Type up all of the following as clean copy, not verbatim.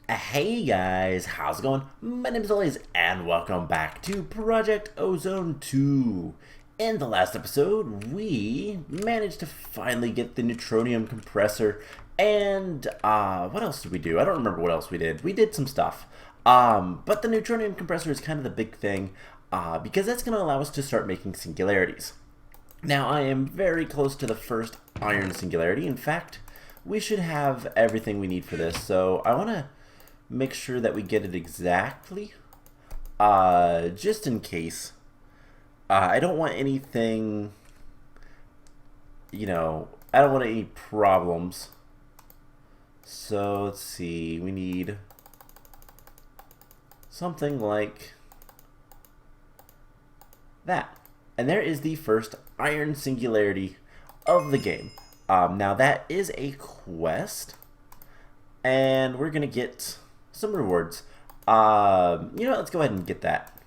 Hey guys, how's it going? My name is Elias, and welcome back to Project Ozone 2. In the last episode, we managed to finally get the neutronium compressor, and what else did we do? I don't remember what else we did. We did some stuff. But the neutronium compressor is kind of the big thing, because that's going to allow us to start making singularities. Now, I am very close to the first iron singularity. In fact, we should have everything we need for this, so I want to make sure that we get it exactly, just in case. I don't want anything, I don't want any problems. So let's see, we need something like that. And there is the first iron singularity of the game. Now that is a quest, and we're gonna get some rewards. Let's go ahead and get that.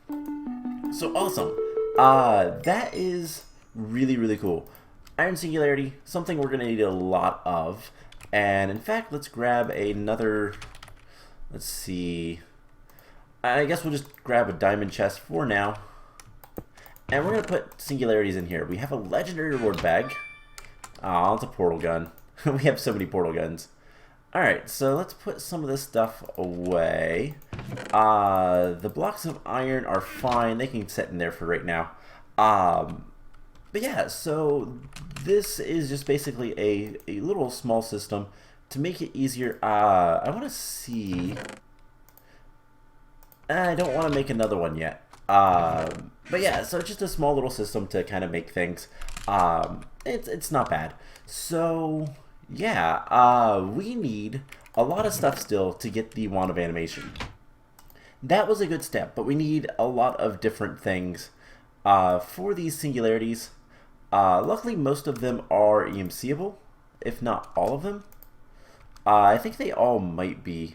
So awesome. That is really, really cool. Iron Singularity, something we're gonna need a lot of. And in fact, let's grab another, let's see. I guess we'll just grab a diamond chest for now. And we're gonna put singularities in here. We have a legendary reward bag. Oh, it's a portal gun. We have so many portal guns. Alright, so let's put some of this stuff away. The blocks of iron are fine. They can sit in there for right now. But yeah, so this is just basically a little small system to make it easier. I want to see. I don't want to make another one yet. But yeah, so it's just a small little system to kind of make things. It's not bad. So yeah, we need a lot of stuff still to get the wand of animation. That was a good step, but we need a lot of different things for these singularities. Luckily, most of them are EMCable, if not all of them. I think they all might be.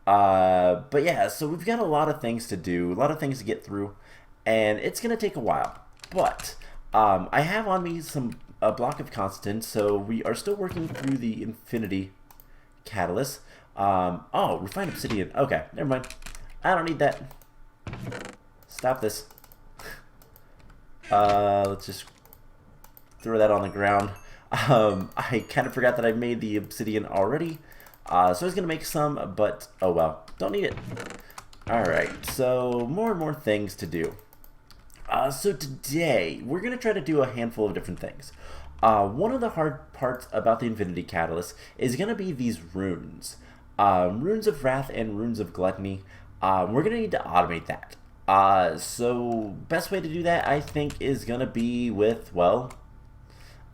But yeah, so we've got a lot of things to do, a lot of things to get through, and it's going to take a while. But I have on me a block of constant, so we are still working through the infinity catalyst. Oh, refined obsidian. Okay, never mind. I don't need that. Stop this. Let's just throw that on the ground. I kind of forgot that I made the obsidian already. So I was going to make some, but oh well. Don't need it. Alright, so more and more things to do. So today, we're going to try to do a handful of different things. One of the hard parts about the Infinity Catalyst is going to be these runes. Runes of Wrath and Runes of Gluttony. We're going to need to automate that. So best way to do that, I think, is going to be with, well,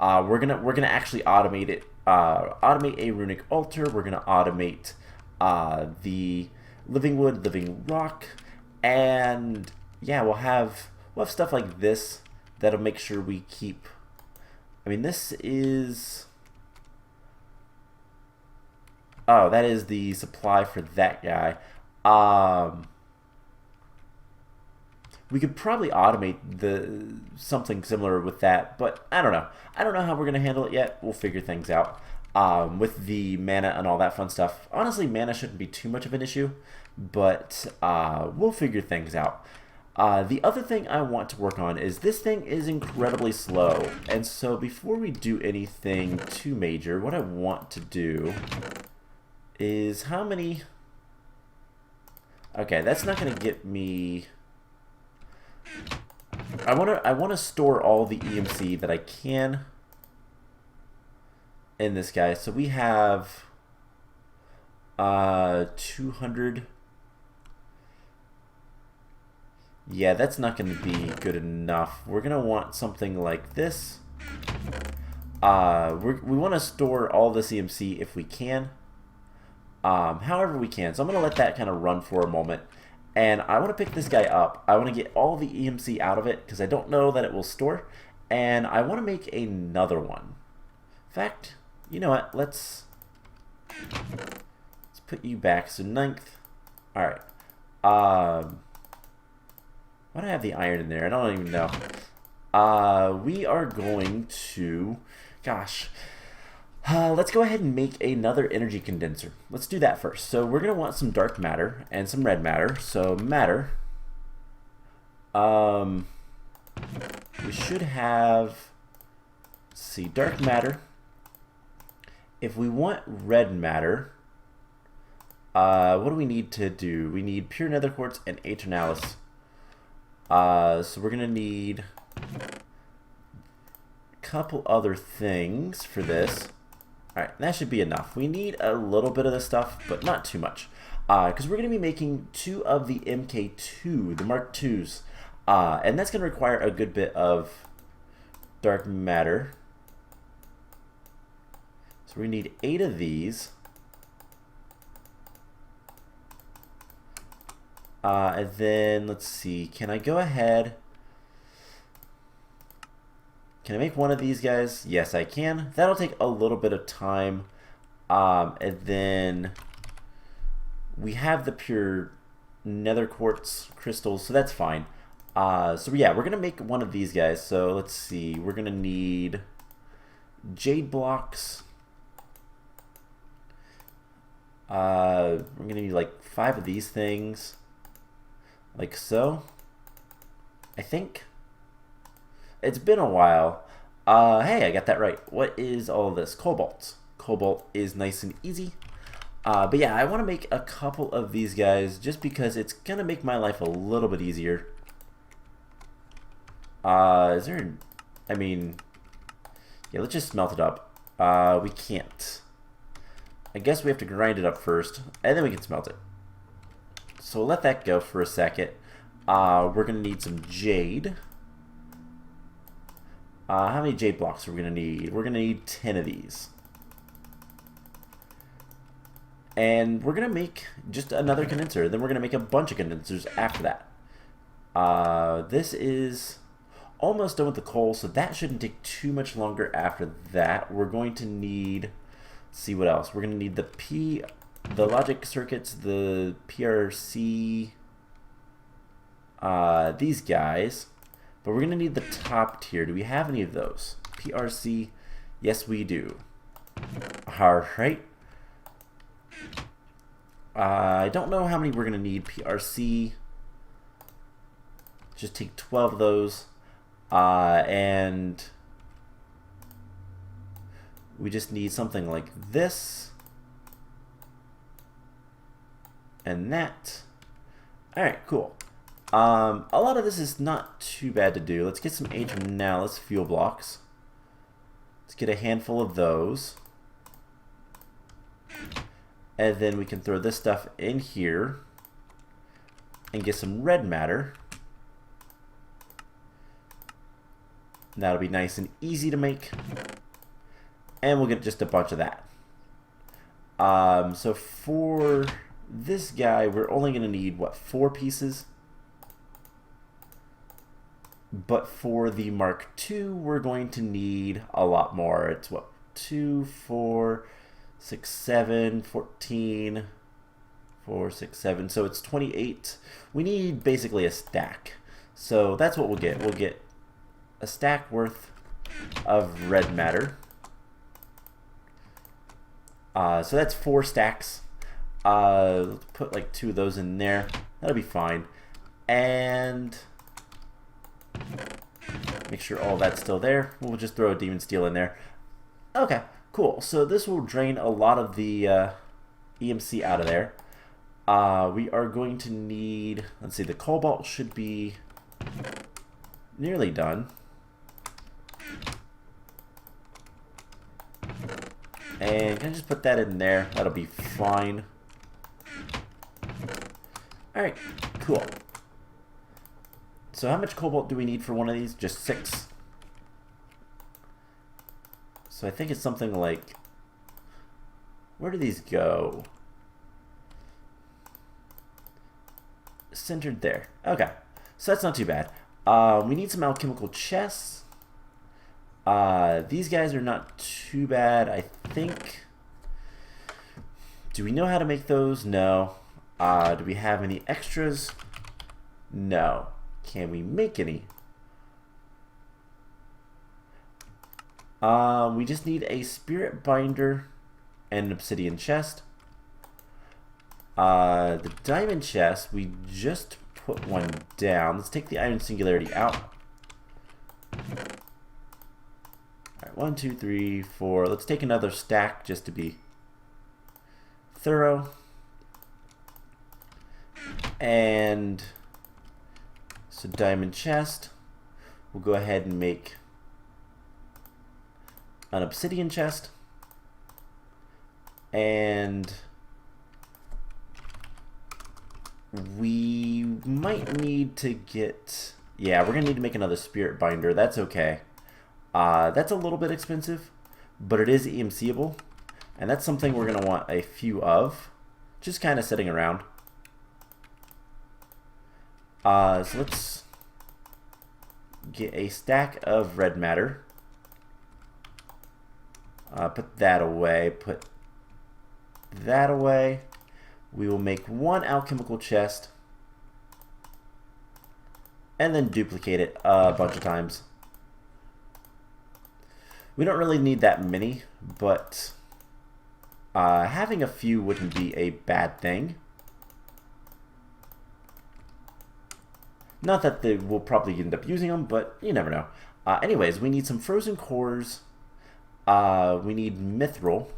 we're gonna actually automate it. Automate a runic altar. We're gonna automate the living wood, living rock, and yeah, we'll have stuff like this that'll make sure we keep. I mean, this is. Oh, that is the supply for that guy. We could probably automate something similar with that, but I don't know. I don't know how we're gonna handle it yet. We'll figure things out with the mana and all that fun stuff. Honestly, mana shouldn't be too much of an issue, but we'll figure things out. The other thing I want to work on is this thing is incredibly slow, and so before we do anything too major, what I want to do is how many. Okay, that's not gonna get me. I want to store all the EMC that I can in this guy. So we have 200. Yeah, that's not going to be good enough. We're going to want something like this. We want to store all this EMC if we can. However we can. So I'm going to let that kind of run for a moment. And I want to pick this guy up. I want to get all the EMC out of it because I don't know that it will store. And I want to make another one. In fact, you know what? Let's put you back. So 9th. Alright. Why do I have the iron in there? I don't even know. We are going to. Gosh. Let's go ahead and make another energy condenser. Let's do that first. So we're going to want some dark matter and some red matter. So matter, we should have, let's see, dark matter. If we want red matter, what do we need to do? We need pure nether quartz and aeternalis. So we're going to need a couple other things for this. Alright, that should be enough. We need a little bit of this stuff, but not too much. Because we're going to be making 2 of the MK2, the Mark IIs. And that's going to require a good bit of dark matter. So we need 8 of these. And then, let's see, can I go ahead? Can I make one of these guys? Yes, I can. That'll take a little bit of time. And then we have the pure nether quartz crystals, so that's fine. So yeah, we're going to make one of these guys. So let's see, we're going to need jade blocks. We're going to need like 5 of these things. Like so. I think. It's been a while. Hey, I got that right. What is all of this? Cobalt. Cobalt is nice and easy. But yeah, I want to make a couple of these guys just because it's going to make my life a little bit easier. Is there... I mean... Yeah, let's just smelt it up. We can't. I guess we have to grind it up first, and then we can smelt it. So we'll let that go for a second. We're going to need some jade. How many jade blocks are we going to need? We're going to need 10 of these. And we're going to make just another condenser. Then we're going to make a bunch of condensers after that. This is almost done with the coal, so that shouldn't take too much longer after that. We're going to need, let's see what else. We're going to need the logic circuits, the PRC, these guys. But we're going to need the top tier. Do we have any of those? PRC? Yes, we do. Alright. I don't know how many we're going to need. PRC. Just take 12 of those. And we just need something like this. And that. Alright, cool. A lot of this is not too bad to do. Let's get some aeternalis fuel blocks. Let's get a handful of those. And then we can throw this stuff in here and get some red matter. That'll be nice and easy to make. And we'll get just a bunch of that. So for this guy, we're only going to need, what, 4 pieces? But for the Mark II, we're going to need a lot more. It's what? 2, 4, 6, 7, 14, 4, 6, 7. So it's 28. We need basically a stack. So that's what we'll get. We'll get a stack worth of red matter. So that's 4 stacks. Let's put like 2 of those in there. That'll be fine. And make sure all that's still there. We'll just throw a demon steel in there. Okay, cool. So this will drain a lot of the EMC out of there. We are going to need, let's see, the cobalt should be nearly done. And can I just put that in there? That'll be fine. Alright, cool. So how much cobalt do we need for one of these? Just 6. So I think it's something like, where do these go? Centered there. Okay, so that's not too bad. We need some alchemical chests. These guys are not too bad, I think. Do we know how to make those? No. Do we have any extras? No. Can we make any? We just need a spirit binder and an obsidian chest. The diamond chest, we just put one down. Let's take the iron singularity out. Alright, 1, 2, 3, 4. Let's take another stack just to be thorough. And so diamond chest. We'll go ahead and make an obsidian chest. And we might need to get... Yeah, we're going to need to make another spirit binder. That's okay. That's a little bit expensive, but it is EMCable. And that's something we're going to want a few of. Just kind of sitting around. So let's get a stack of red matter. Put that away. Put that away. We will make one alchemical chest. And then duplicate it a bunch of times. We don't really need that many, but having a few wouldn't be a bad thing. Not that they will probably end up using them, but you never know. Anyways, we need some frozen cores. We need mithril.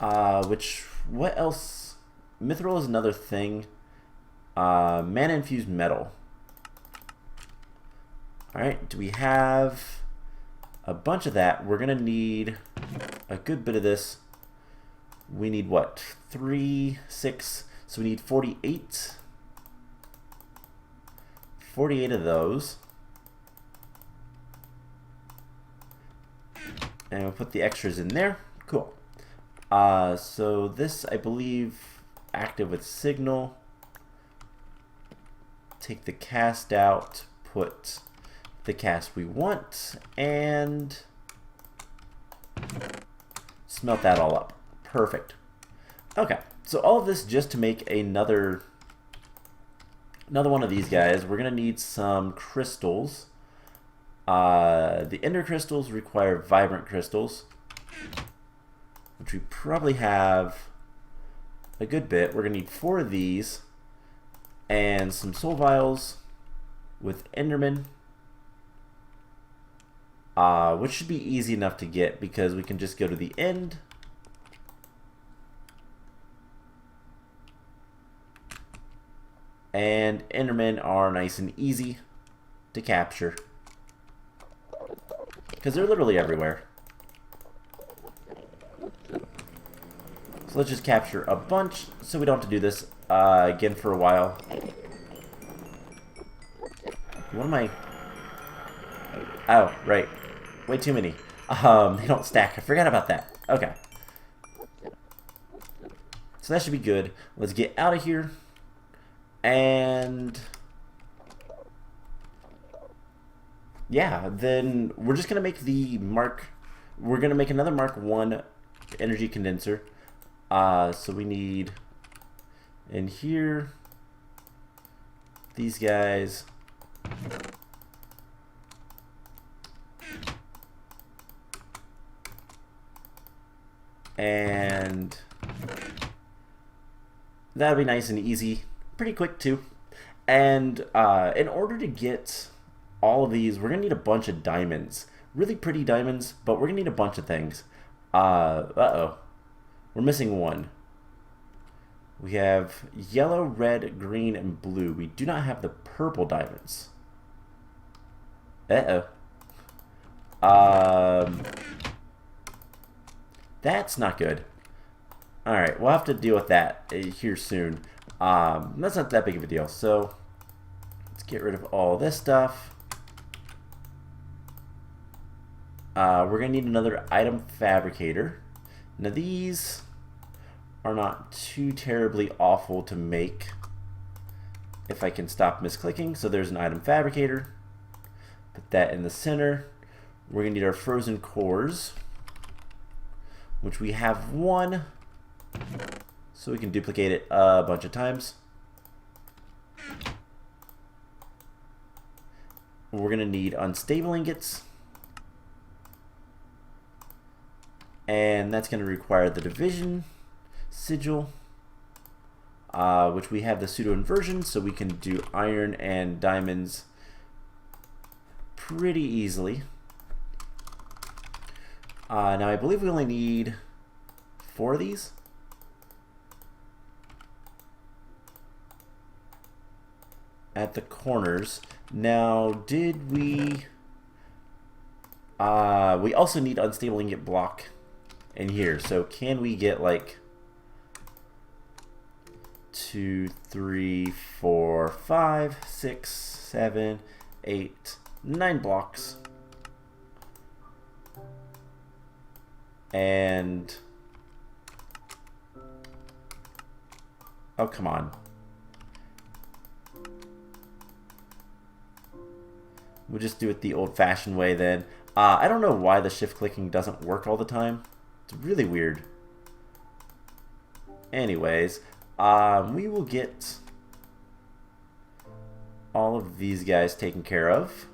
What else? Mithril is another thing. Mana infused metal. Alright, do we have a bunch of that? We're going to need a good bit of this. We need what? 3, 6. So we need 48. 48 of those. And we'll put the extras in there. Cool. So this, I believe, active with signal. Take the cast out, put the cast we want, and smelt that all up. Perfect. Okay, so all of this just to make another one of these guys. We're going to need some crystals. The ender crystals require vibrant crystals, which we probably have a good bit. We're going to need 4 of these and some soul vials with enderman, which should be easy enough to get because we can just go to the end. And endermen are nice and easy to capture because they're literally everywhere. So let's just capture a bunch so we don't have to do this again for a while. What am I? Oh, right. Way too many. They don't stack. I forgot about that. Okay. So that should be good. Let's get out of here. And yeah, then we're just going to make the Mark... We're going to make another Mark 1 energy condenser. So we need in here these guys. And that'll be nice and easy. Pretty quick too. And in order to get all of these, we're gonna need a bunch of diamonds. Really pretty diamonds, but we're gonna need a bunch of things. Uh-oh. We're missing one. We have yellow, red, green, and blue. We do not have the purple diamonds. Uh-oh. That's not good. Alright, we'll have to deal with that here soon. That's not that big of a deal. So, let's get rid of all this stuff. We're going to need another item fabricator. Now these are not too terribly awful to make if I can stop misclicking. So there's an item fabricator. Put that in the center. We're going to need our frozen cores, which we have one, so we can duplicate it a bunch of times. We're going to need unstable ingots And that's going to require the division sigil, which we have the pseudo inversion, so we can do iron and diamonds pretty easily. Now I believe we only need 4 of these. At the corners. Now, did we... we also need unstable ingot block in here. So can we get like 2, 3, 4, 5, 6, 7, 8, 9 blocks? And... oh, come on. We'll just do it the old-fashioned way then. I don't know why the shift clicking doesn't work all the time. It's really weird. Anyways, we will get all of these guys taken care of.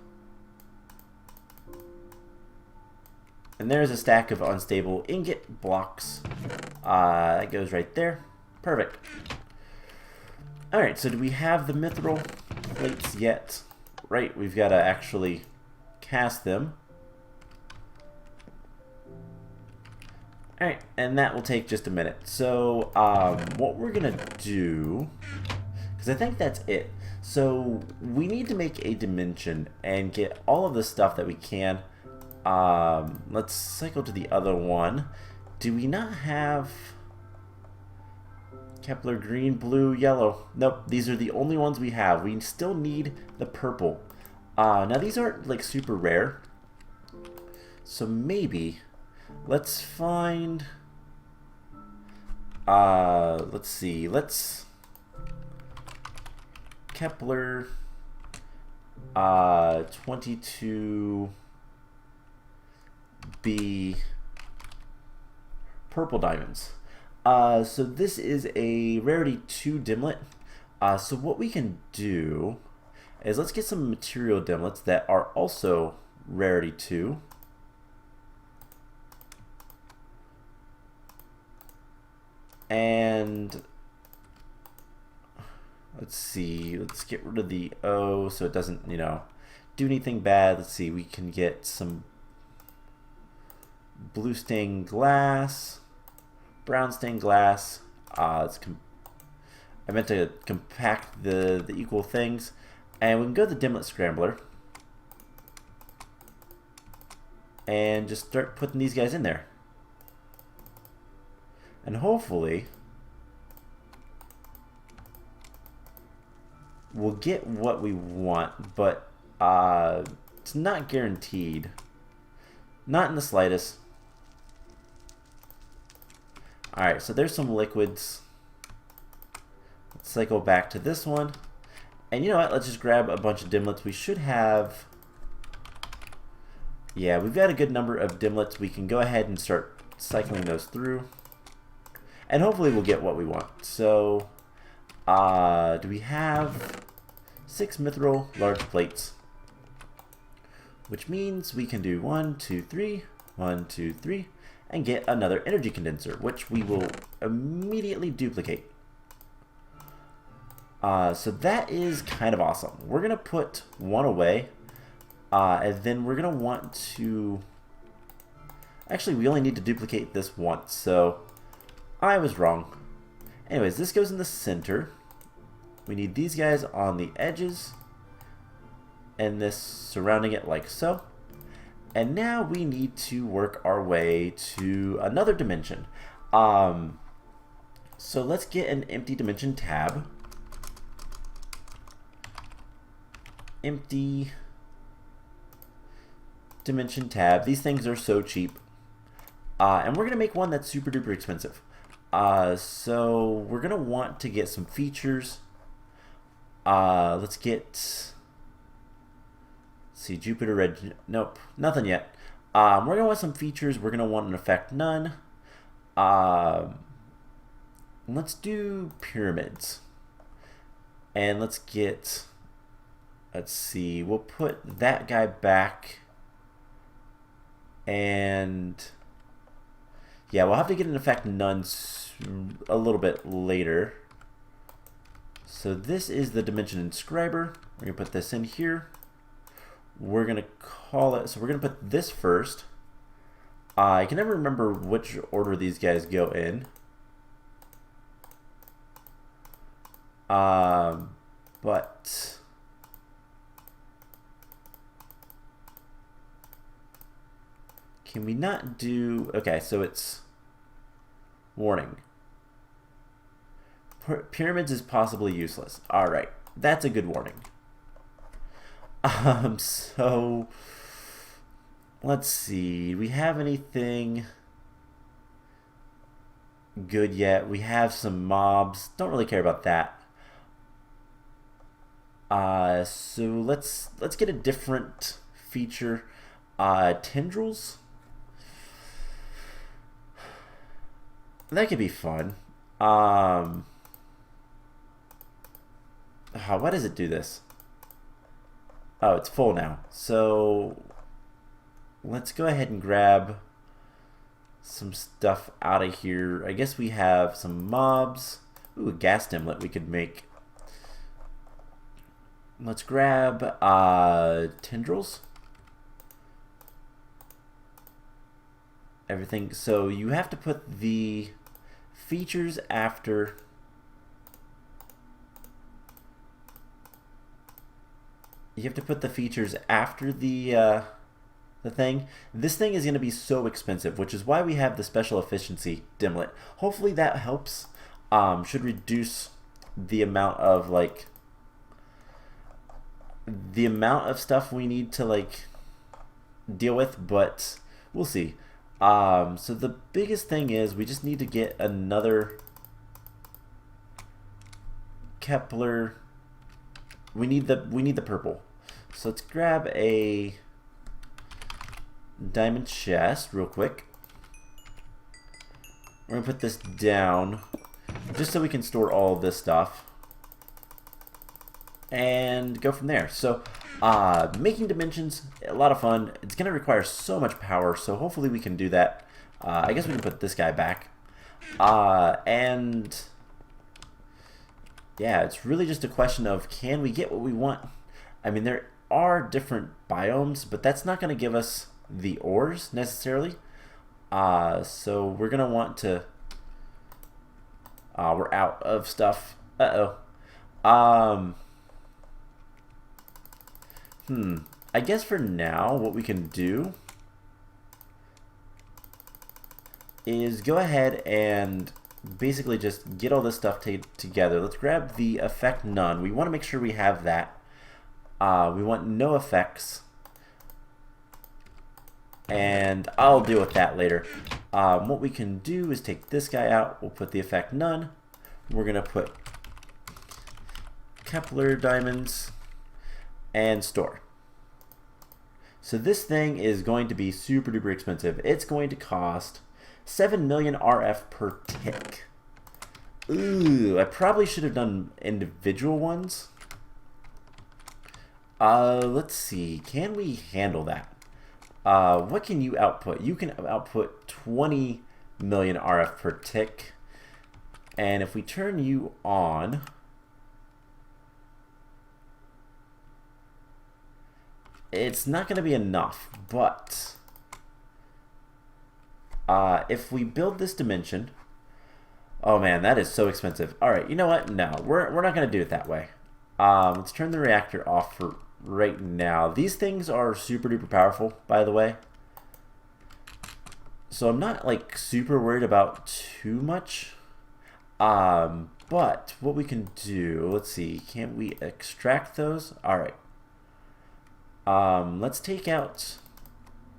And there's a stack of unstable ingot blocks. That goes right there. Perfect. Alright, so do we have the mithril plates yet? Right, we've got to actually cast them. Alright, and that will take just a minute. So, what we're going to do, because I think that's it. So, we need to make a dimension and get all of the stuff that we can. Let's cycle to the other one. Do we not have Kepler green, blue, yellow? Nope, these are the only ones we have. We still need the purple. Now these aren't like super rare. So maybe let's find let's see. Let's Kepler 22B purple diamonds. So this is a rarity 2 dimlet. So what we can do is let's get some material dimlets that are also rarity 2. And let's see, let's get rid of the O so it doesn't, you know, do anything bad. Let's see, we can get some blue stained glass, brown stained glass. I meant to compact the equal things. And we can go to the Dimlet Scrambler and just start putting these guys in there. And hopefully we'll get what we want, but it's not guaranteed. Not in the slightest. Alright, so there's some liquids. Let's cycle back to this one. And you know what? Let's just grab a bunch of dimlets. We should have... yeah, we've got a good number of dimlets. We can go ahead and start cycling those through. And hopefully we'll get what we want. So, do we have 6 mithril large plates? Which means we can do 1, 2, 3, 1, 2, 3, and get another energy condenser, which we will immediately duplicate. So that is kind of awesome. We're going to put one away, and then we're going to want to... actually, we only need to duplicate this once, so I was wrong. Anyways, this goes in the center. We need these guys on the edges, and this surrounding it like so. And now we need to work our way to another dimension. So let's get an empty dimension tab. Empty dimension tab. These things are so cheap. And we're going to make one that's super duper expensive. So we're going to want to get some features. Let's get... see, Jupiter red. Nope, nothing yet. We're going to want some features. We're going to want an effect none. Let's do pyramids. And let's get... let's see, we'll put that guy back, and Yeah, we'll have to get an effect none a little bit later. So this is the dimension inscriber. We're going to put this in here. We're going to call it, so we're going to put this first. I can never remember which order these guys go in. But can we not do, okay, so it's warning. Pyramids is possibly useless. All right, that's a good warning. So let's see. We have anything good yet? We have some mobs. Don't really care about that. So let's get a different feature. Tendrils. That could be fun. Why does it do this? Oh, it's full now. So let's go ahead and grab some stuff out of here. I guess we have some mobs. Ooh, a gas dimlet we could make. Let's grab tendrils. Everything. So you have to put the features after. You have to put the features after the thing. This thing is going to be so expensive, which is why we have the special efficiency dimlet. Hopefully that helps. Should reduce the amount of the amount of stuff we need to deal with, but we'll see. So the biggest thing is we just need to get another Kepler. We need the purple. So let's grab a diamond chest real quick. We're gonna put this down just so we can store all of this stuff and go from there. So making dimensions, a lot of fun. It's gonna require so much power, so hopefully we can do that. I guess we can put this guy back. And yeah, it's really just a question of, can we get what we want? I mean, there are different biomes, but that's not going to give us the ores necessarily. So we're going to want to... we're out of stuff. Uh-oh. I guess for now, what we can do is go ahead and basically just get all this stuff together. Let's grab the effect none. We want to make sure we have that. We want no effects. And I'll deal with that later. What we can do is take this guy out. We'll put the effect none. We're going to put Kepler diamonds and store. So this thing is going to be super duper expensive. It's going to cost 7 million RF per tick. Ooh, I probably should have done individual ones. Let's see. Can we handle that? What can you output? You can output 20 million RF per tick. And if we turn you on, it's not going to be enough, but if we build this dimension, oh man, that is so expensive. All right, you know what? No, we're not going to do it that way. Let's turn the reactor off for right now. These things are super duper powerful, by the way. So I'm not super worried about too much. But what we can do, let's see, can't we extract those? All right. Let's take out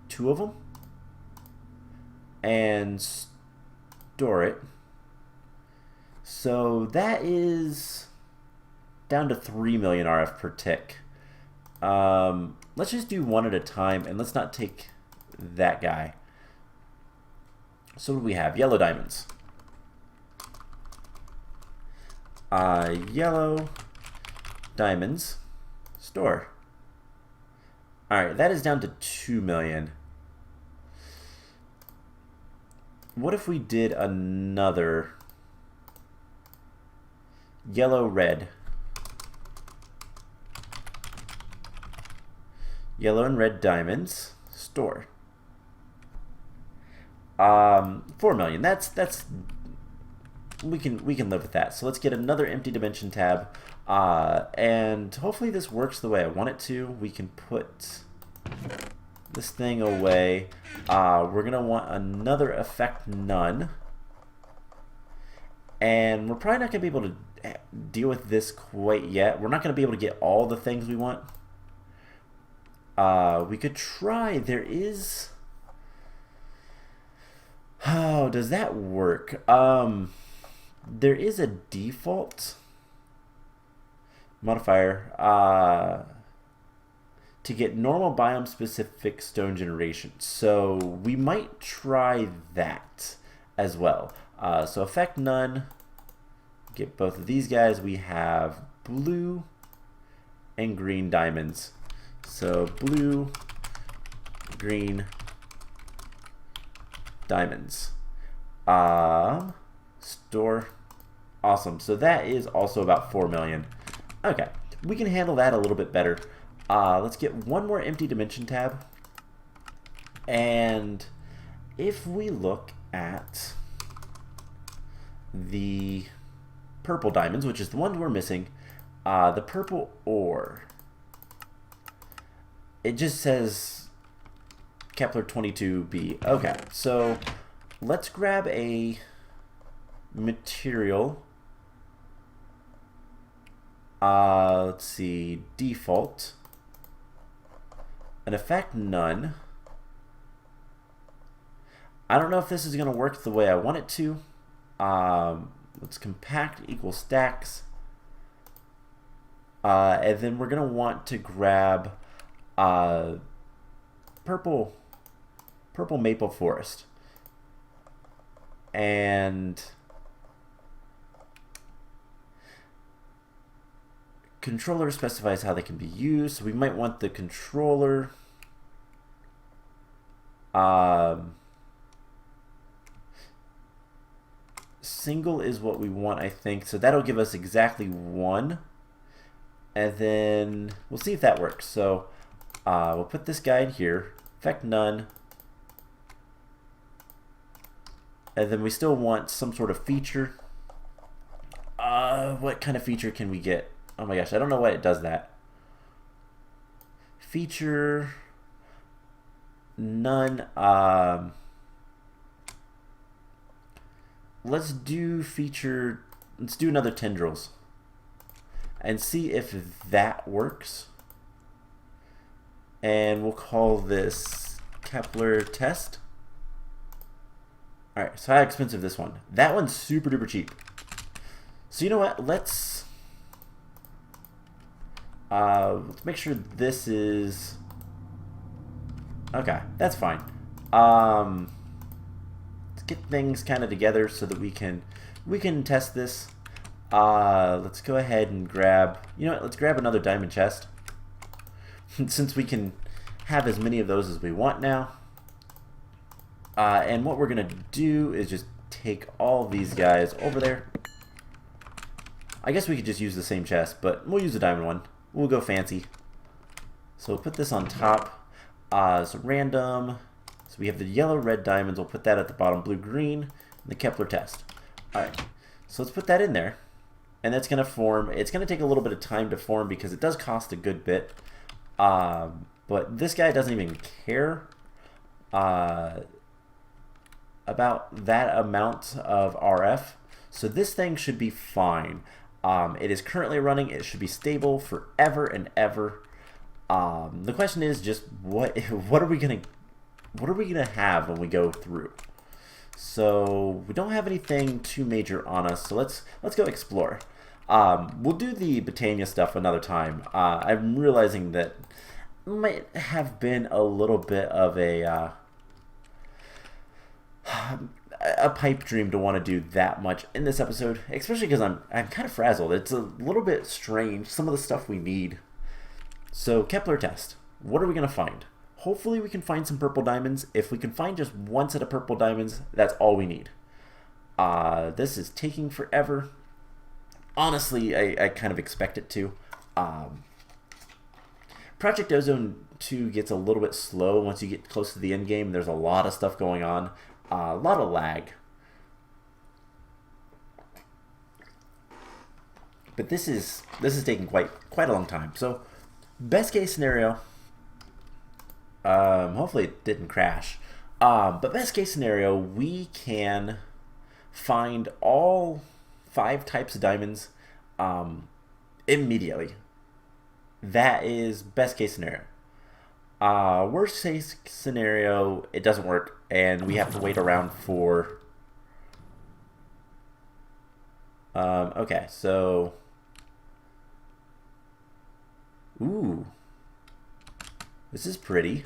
2 of them and store it. So that is down to 3 million RF per tick. Let's just do one at a time, and let's not take that guy. So what do we have? Yellow diamonds. Yellow diamonds. Store. Alright, that is down to 2 million. what if we did another yellow, red? Yellow and red diamonds. Store. 4 million. That's we can live with that. So let's get another empty dimension tab, and hopefully this works the way I want it to. We can put this thing away. We're gonna want another effect none, and we're probably not gonna be able to deal with this quite yet. We're not gonna be able to get all the things we want. We could try. There is. Oh, does that work? There is a default modifier to get normal biome specific stone generation. So we might try that as well. So effect none. Get both of these guys. We have blue and green diamonds. So blue, green, diamonds. Store. Awesome. So that is also about 4 million. Okay, we can handle that a little bit better. Let's get one more empty dimension tab. And if we look at the purple diamonds, which is the one we're missing, the purple ore, it just says Kepler 22b. Okay, so let's grab a material. Let's see, default, an effect none. I don't know if this is going to work the way I want it to. Let's compact equal stacks, and then we're going to want to grab purple maple forest, and controller specifies how they can be used. So we might want the controller single is what we want, I think. So that'll give us exactly one, and then we'll see if that works. So we'll put this guy in here, effect none, and then we still want some sort of feature. What kind of feature can we get? Oh my gosh, I don't know why it does that. Feature none. Let's do feature. Let's do another tendrils and see if that works. And we'll call this Kepler test. All right, so how expensive this one? That one's super duper cheap. So you know what? Let's make sure this is okay. That's fine. Let's get things kind of together so that we can test this. Let's go ahead and grab. You know what? Let's grab another diamond chest since we can have as many of those as we want now. And what we're gonna do is just take all these guys over there. I guess we could just use the same chest, but we'll use the diamond one. We'll go fancy. So we'll put this on top. So random. So we have the yellow, red diamonds. We'll put that at the bottom. Blue, green. And the Kepler test. All right. So let's put that in there. And that's going to form. It's going to take a little bit of time to form because it does cost a good bit. But this guy doesn't even care about that amount of RF. So this thing should be fine. It is currently running. It should be stable forever and ever. The question is just what are we gonna have when we go through? So we don't have anything too major on us. So let's go explore. We'll do the Botania stuff another time. I'm realizing that might have been a little bit of a pipe dream to want to do that much in this episode, especially because I'm kind of frazzled. It's a little bit strange, some of the stuff we need. So Kepler test, what are we going to find? Hopefully we can find some purple diamonds. If we can find just one set of purple diamonds, that's all we need. This is taking forever. Honestly, I kind of expect it to. Project Ozone 2 gets a little bit slow once you get close to the end game. There's a lot of stuff going on. A lot of lag. But this is taking quite a long time. So, best case scenario, hopefully it didn't crash. But best case scenario, we can find all 5 types of diamonds immediately. That is best case scenario. Worst case scenario, it doesn't work, and we have to wait around for. Okay, so. Ooh. This is pretty.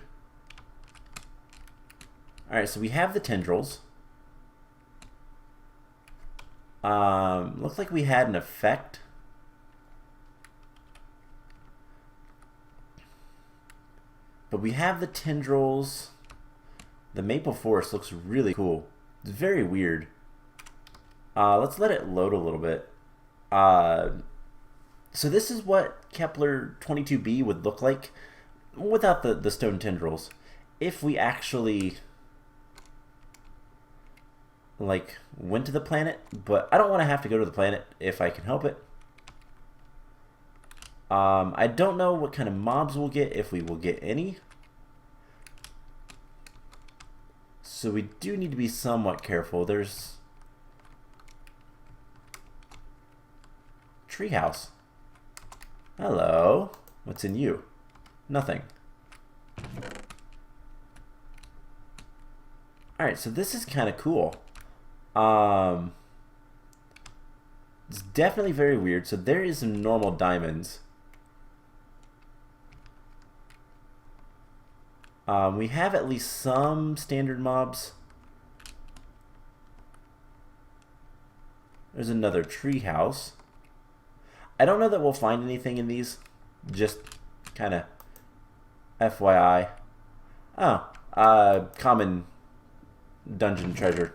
Alright, so we have the tendrils. Looks like we had an effect. But we have the tendrils. The maple forest looks really cool. It's very weird. Let's let it load a little bit. So this is what Kepler 22b would look like without the stone tendrils. If we actually like went to the planet, but I don't want to have to go to the planet if I can help it. I don't know what kind of mobs we'll get, if we will get any. So we do need to be somewhat careful. There's treehouse. Hello. What's in you? Nothing. Alright, so this is kind of cool. It's definitely very weird. So there is some normal diamonds. We have at least some standard mobs. There's another tree house. I don't know that we'll find anything in these. Just kind of FYI. Oh, common dungeon treasure.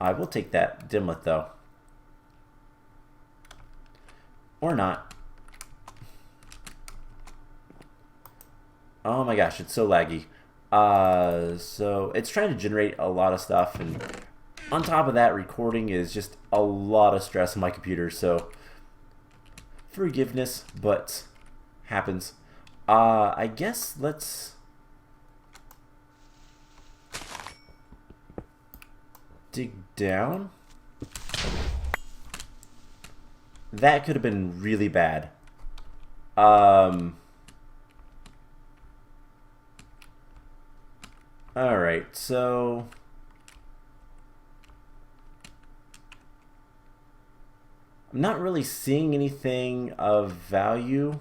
I will take that Dimlet though. Or not. Oh my gosh, it's so laggy. So it's trying to generate a lot of stuff, and on top of that, recording is just a lot of stress on my computer, so forgiveness, but happens. I guess let's dig down. That could have been really bad. Alright, so I'm not really seeing anything of value,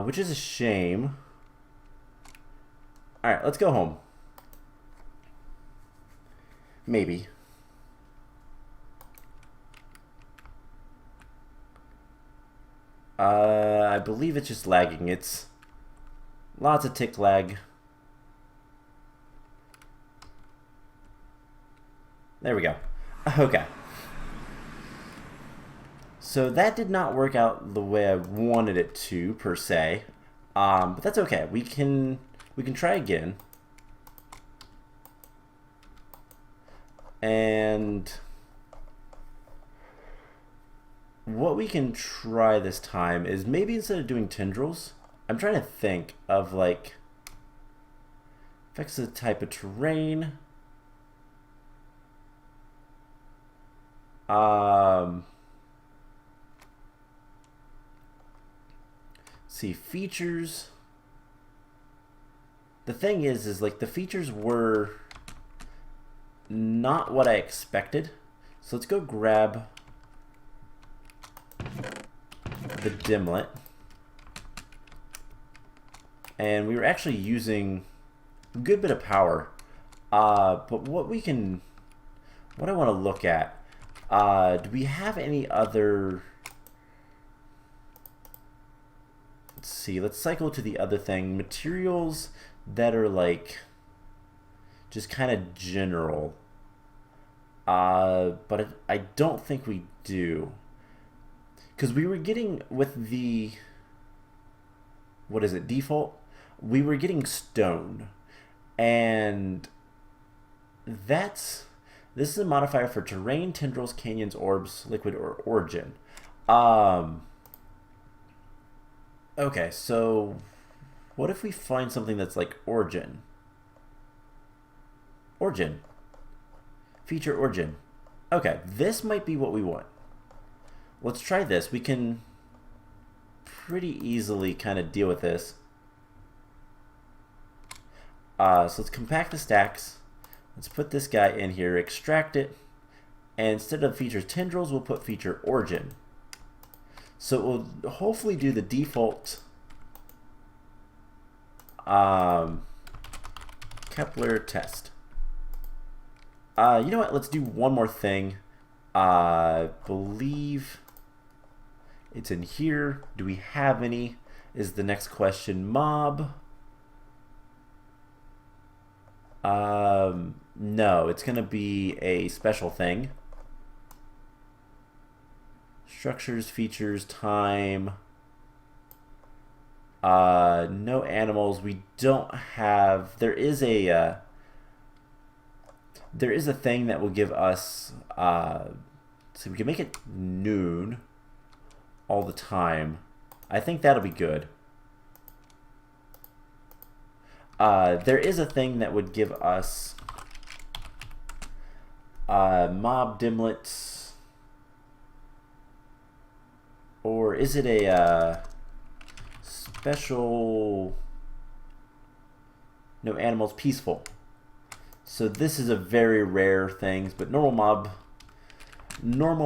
which is a shame. Alright, let's go home. Maybe. I believe it's just lagging. It's lots of tick lag. There we go. Okay. So that did not work out the way I wanted it to, per se. But that's okay. We can try again. And what we can try this time is maybe instead of doing tendrils, I'm trying to think of like affects the type of terrain. See, features. The thing is like the features were not what I expected. So let's go grab the Dimlet. And we were actually using a good bit of power. But what I want to look at, do we have any other Let's see. Let's cycle to the other thing. Materials that are like just kind of general. But I don't think we do. Because we were getting with the, what is it, default? We were getting stone. And this is a modifier for terrain, tendrils, canyons, orbs, liquid, or origin. Okay, so what if we find something that's like origin? Origin. Feature origin. Okay, this might be what we want. Let's try this. We can pretty easily kind of deal with this. So let's compact the stacks. Let's put this guy in here, extract it, and instead of feature tendrils, we'll put feature origin. So it will hopefully do the default Kepler test. You know what? Let's do one more thing. Believe it's in here. Do we have any? Is the next question. Mob. No, it's going to be a special thing. Structures, features, time. No animals. We don't have. There is a thing that will give us. So we can make it noon all the time. I think that'll be good. There is a thing that would give us mob dimlets, or is it a special no animals peaceful? So this is a very rare thing, but normal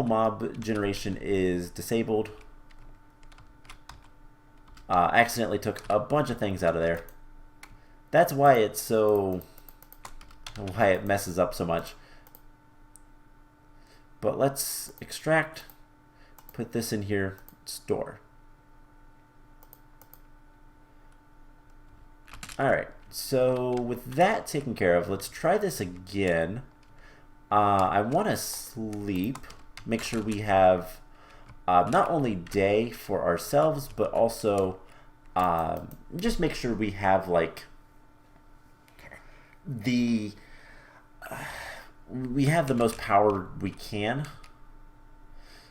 mob generation is disabled. I accidentally took a bunch of things out of there. That's why it messes up so much. But let's extract, put this in here, store. Alright, so with that taken care of, let's try this again. I want to sleep, make sure we have not only day for ourselves, but also just make sure we have like we have the most power we can.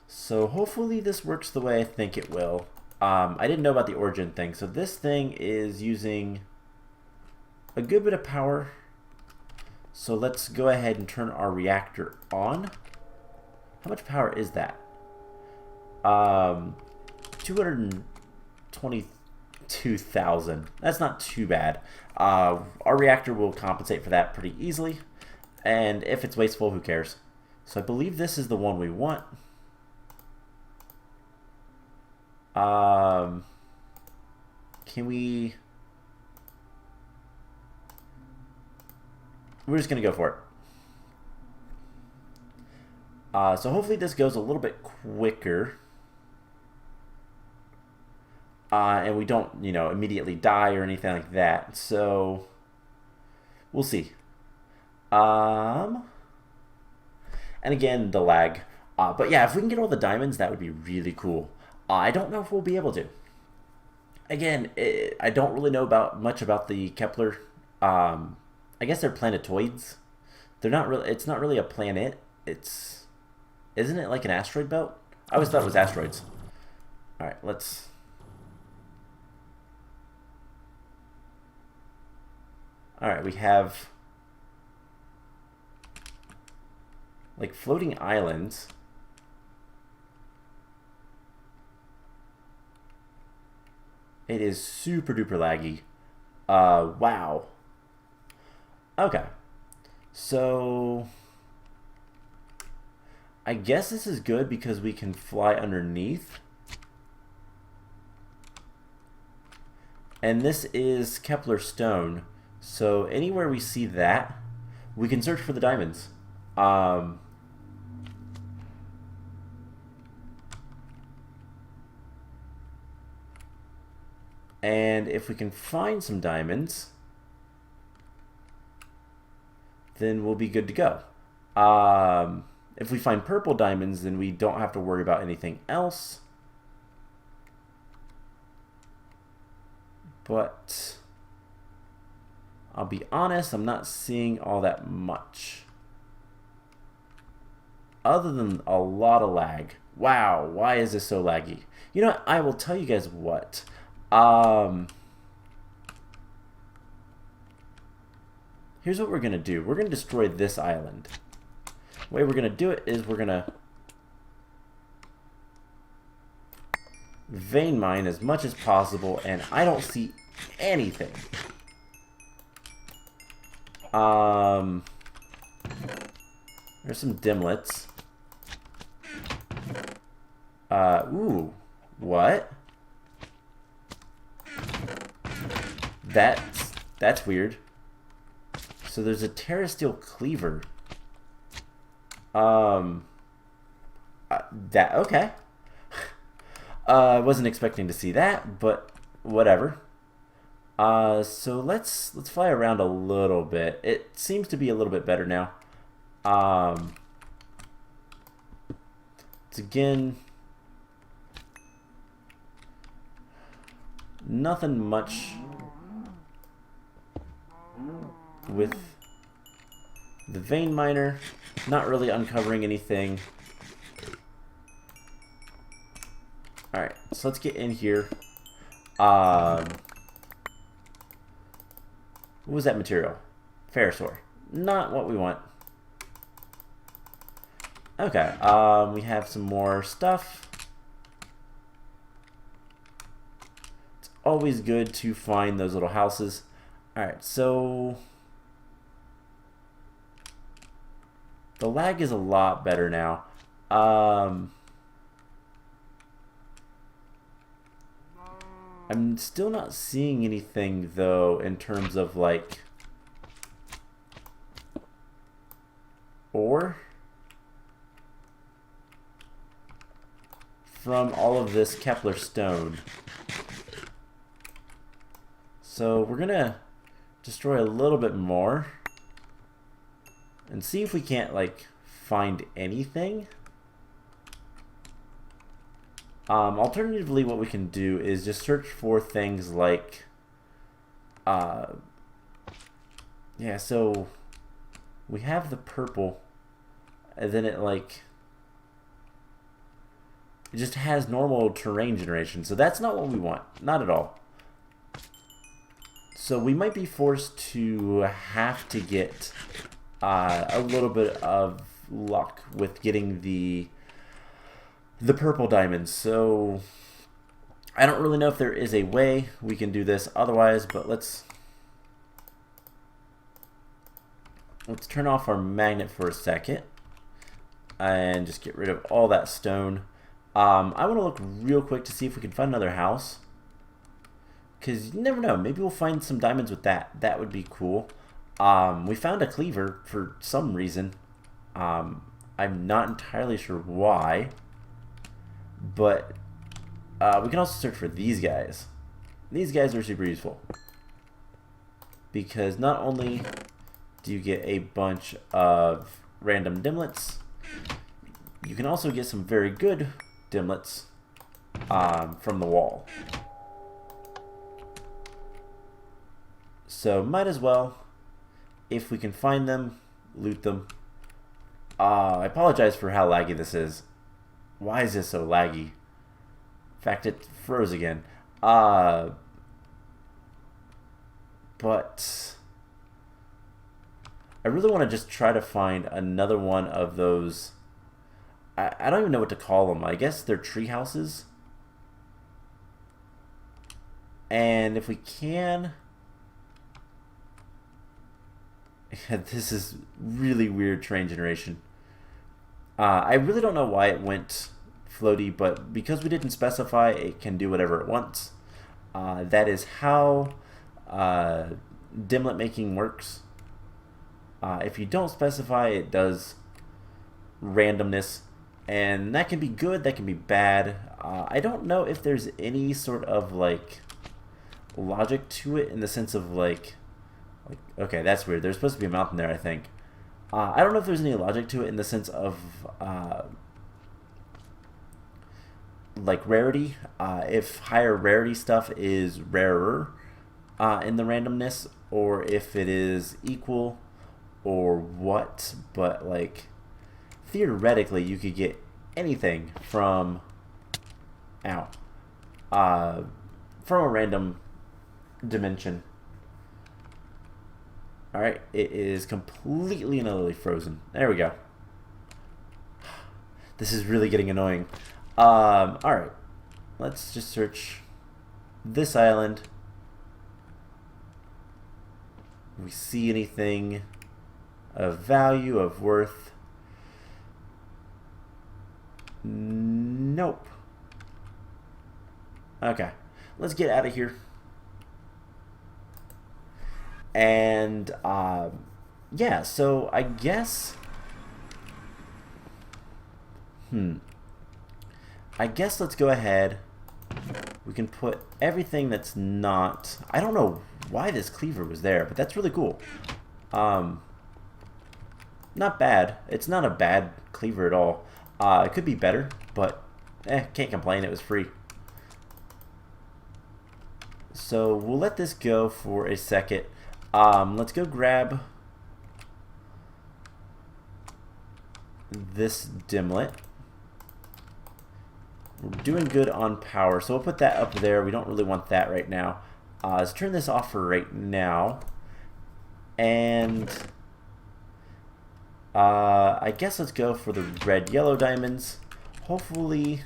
So hopefully this works the way I think it will. I didn't know about the origin thing, so this thing is using a good bit of power. So let's go ahead and turn our reactor on. How much power is that? 222,000. That's not too bad. Our reactor will compensate for that pretty easily. And if it's wasteful, who cares? So I believe this is the one we want. Can we... We're just going to go for it. So hopefully this goes a little bit quicker. And we don't, immediately die or anything like that. So we'll see. And again, the lag. But yeah, if we can get all the diamonds, that would be really cool. I don't know if we'll be able to. Again, I don't really know much about the Kepler. I guess they're planetoids. They're not really. It's not really a planet. Isn't it like an asteroid belt? I always thought it was asteroids. All right, let's. All right, we have like floating islands. It is super duper laggy. Wow. Okay. So I guess this is good because we can fly underneath. And this is Kepler stone. So anywhere we see that, we can search for the diamonds. And if we can find some diamonds, then we'll be good to go. If we find purple diamonds, then we don't have to worry about anything else. But I'll be honest, I'm not seeing all that much. Other than a lot of lag. Wow, why is this so laggy? You know what, I will tell you guys what. Here's what we're going to do. We're going to destroy this island. The way we're going to do it is we're going to vein mine as much as possible, and I don't see anything. There's some Dimlets. Ooh, what? That's weird. So there's a terrasteel cleaver. Okay. I wasn't expecting to see that, but whatever. So let's fly around a little bit. It seems to be a little bit better now. It's again nothing much with the vein miner. Not really uncovering anything. Alright, so let's get in here. What was that material? Ferrosaur. Not what we want. Okay, we have some more stuff. It's always good to find those little houses. Alright, so the lag is a lot better now. I'm still not seeing anything though in terms of like ore from all of this Kepler stone. So we're gonna destroy a little bit more and see if we can't like find anything. Alternatively, what we can do is just search for things like yeah, so we have the purple and then it just has normal terrain generation, so that's not what we want, not at all. So we might be forced to have to get a little bit of luck with getting the purple diamonds. So I don't really know if there is a way we can do this otherwise, but let's turn off our magnet for a second and just get rid of all that stone. I want to look real quick to see if we can find another house, because you never know, maybe we'll find some diamonds with that. That would be cool. We found a cleaver for some reason. I'm not entirely sure why, but we can also search for these guys. These guys are super useful because not only do you get a bunch of random Dimlets, you can also get some very good Dimlets from the wall. So might as well, if we can find them, loot them. I apologize for how laggy this is. Why is this so laggy? In fact, it froze again. But I really want to just try to find another one of those. I don't even know what to call them. I guess they're tree houses. And if we can... This is really weird terrain generation. I really don't know why it went floaty, but because we didn't specify, it can do whatever it wants. That is how Dimlet making works. If you don't specify, it does randomness, and that can be good, that can be bad. I don't know if there's any sort of like logic to it in the sense of like okay, that's weird. There's supposed to be a mountain there, I think. I don't know if there's any logic to it in the sense of like rarity. If higher rarity stuff is rarer in the randomness, or if it is equal, or what. But like theoretically, you could get anything from from a random dimension. Alright, it is completely and utterly frozen. There we go. This is really getting annoying. Alright, let's just search this island. Do we see anything of value, of worth? Nope. Okay, let's get out of here. And yeah, so I guess I guess let's go ahead. We can put everything that's not, I don't know why this cleaver was there, but that's really cool. Not bad. It's not a bad cleaver at all. It could be better, but can't complain, it was free. So we'll let this go for a second. Let's go grab this dimlet. We're doing good on power, so we'll put that up there. We don't really want that right now. Let's turn this off for right now. And I guess let's go for the red-yellow diamonds. Hopefully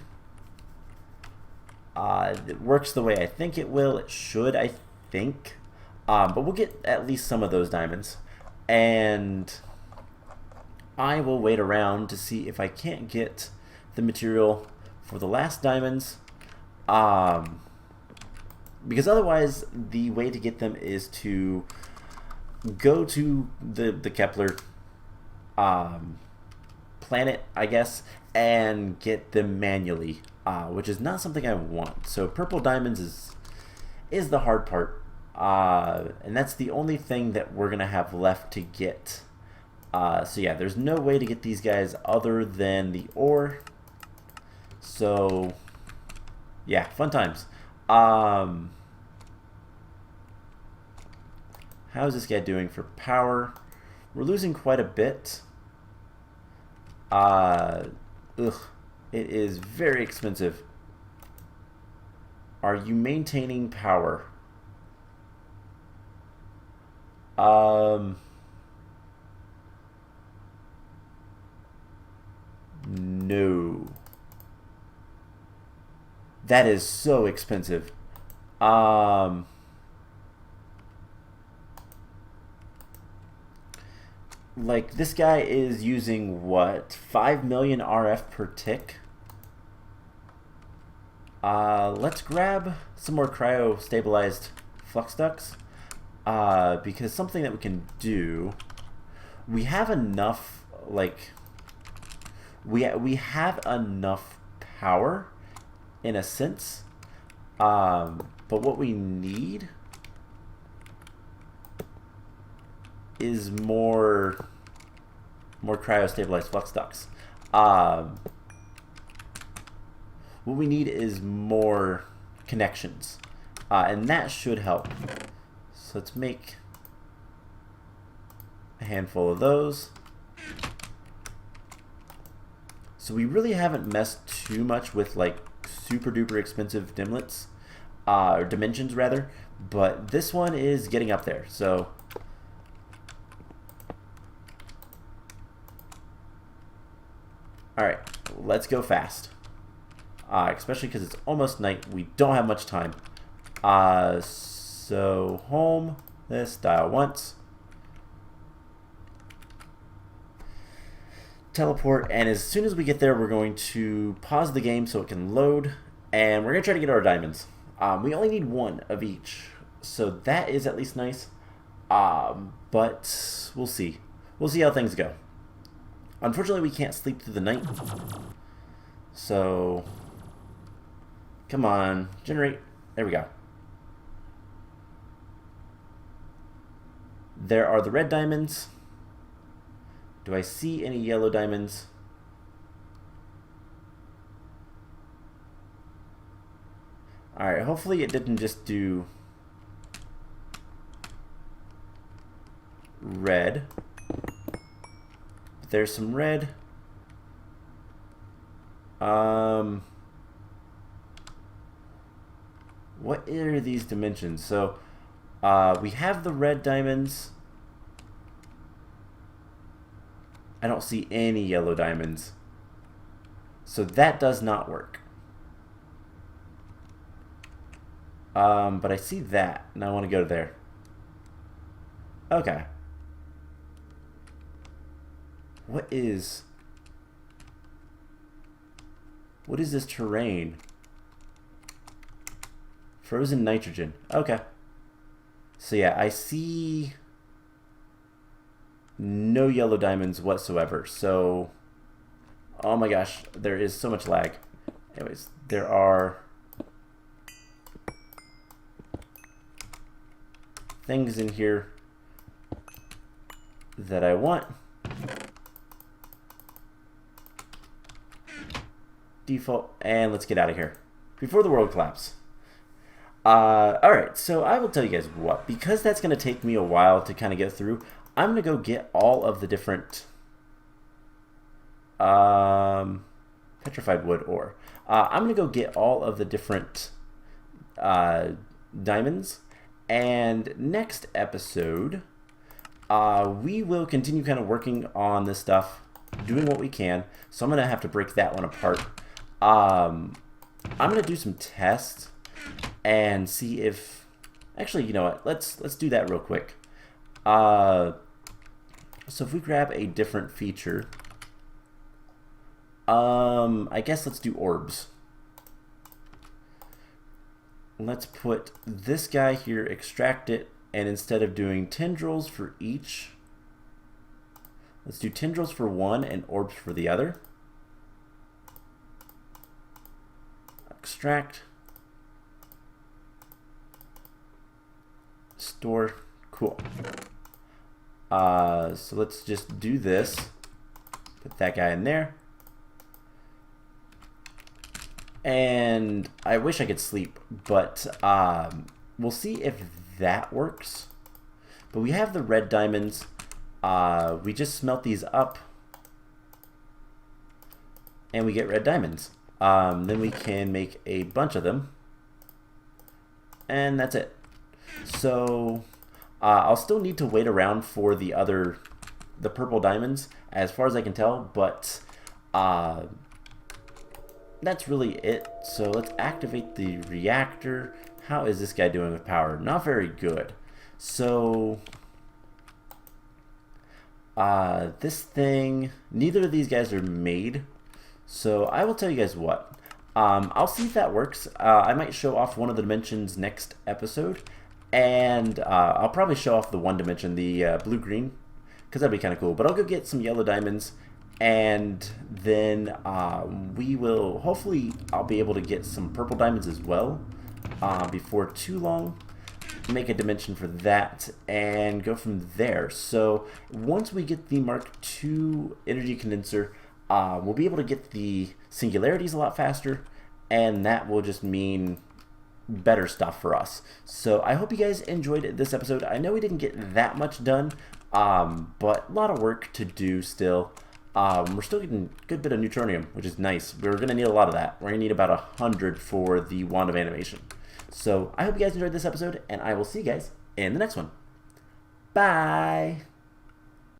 it works the way I think it will. It should, I think. But we'll get at least some of those diamonds. And I will wait around to see if I can't get the material for the last diamonds. Because otherwise, the way to get them is to go to the Kepler planet, I guess, and get them manually, which is not something I want. So purple diamonds is the hard part. And that's the only thing that we're gonna have left to get. So yeah, there's no way to get these guys other than the ore. So yeah, fun times. How's this guy doing for power? We're losing quite a bit. It is very expensive. Are you maintaining power? No. That is so expensive. Like, this guy is using, what, 5 million RF per tick? Let's grab some more cryo-stabilized flux ducts. Because something that we can do, we have enough, like, we have enough power, in a sense, but what we need is more cryo-stabilized flux ducts. What we need is more connections, and that should help. So let's make a handful of those. So we really haven't messed too much with like super duper expensive dimlets, or dimensions rather, but this one is getting up there. So alright, let's go fast. Especially because it's almost night. We don't have much time. So home, this, dial once. Teleport, and as soon as we get there, we're going to pause the game so it can load, and we're going to try to get our diamonds. We only need one of each, so that is at least nice. But we'll see. We'll see how things go. Unfortunately, we can't sleep through the night. So, come on, generate. There we go. There are the red diamonds. Do I see any yellow diamonds? Alright, hopefully it didn't just do red. But there's some red. What are these dimensions? So, we have the red diamonds. I don't see any yellow diamonds. So that does not work. But I see that, and I want to go there. Okay. What is this terrain? Frozen nitrogen. Okay. So yeah, I see no yellow diamonds whatsoever. So, oh my gosh, there is so much lag. Anyways, there are things in here that I want. Default, and let's get out of here before the world collapses. Alright, so I will tell you guys what, because that's going to take me a while to kind of get through, I'm going to go get all of the different petrified wood ore. I'm going to go get all of the different diamonds, and next episode we will continue kind of working on this stuff, doing what we can. So I'm going to have to break that one apart. I'm going to do some tests and see if, actually, you know what, let's do that real quick. So if we grab a different feature, I guess let's do orbs. Let's put this guy here, extract it, and instead of doing tendrils for each, let's do tendrils for one and orbs for the other. Extract. Store. Cool. So let's just do this. Put that guy in there. And I wish I could sleep, but we'll see if that works. But we have the red diamonds. We just smelt these up, and we get red diamonds. Then we can make a bunch of them, and that's it. So I'll still need to wait around for the purple diamonds, as far as I can tell, but that's really it. So let's activate the reactor. How is this guy doing with power? Not very good. So this thing, neither of these guys are made. So I will tell you guys what. I'll see if that works. I might show off one of the dimensions next episode. And I'll probably show off the one dimension, the blue-green, because that'd be kind of cool. But I'll go get some yellow diamonds, and then we will, hopefully, I'll be able to get some purple diamonds as well before too long. Make a dimension for that, and go from there. So once we get the Mark II energy condenser, we'll be able to get the singularities a lot faster, and that will just mean better stuff for us. So I hope you guys enjoyed this episode. I know we didn't get that much done, but a lot of work to do still. We're still getting a good bit of neutronium, which is nice. We're going to need a lot of that. We're going to need about 100 for the wand of animation. So I hope you guys enjoyed this episode, and I will see you guys in the next one. Bye!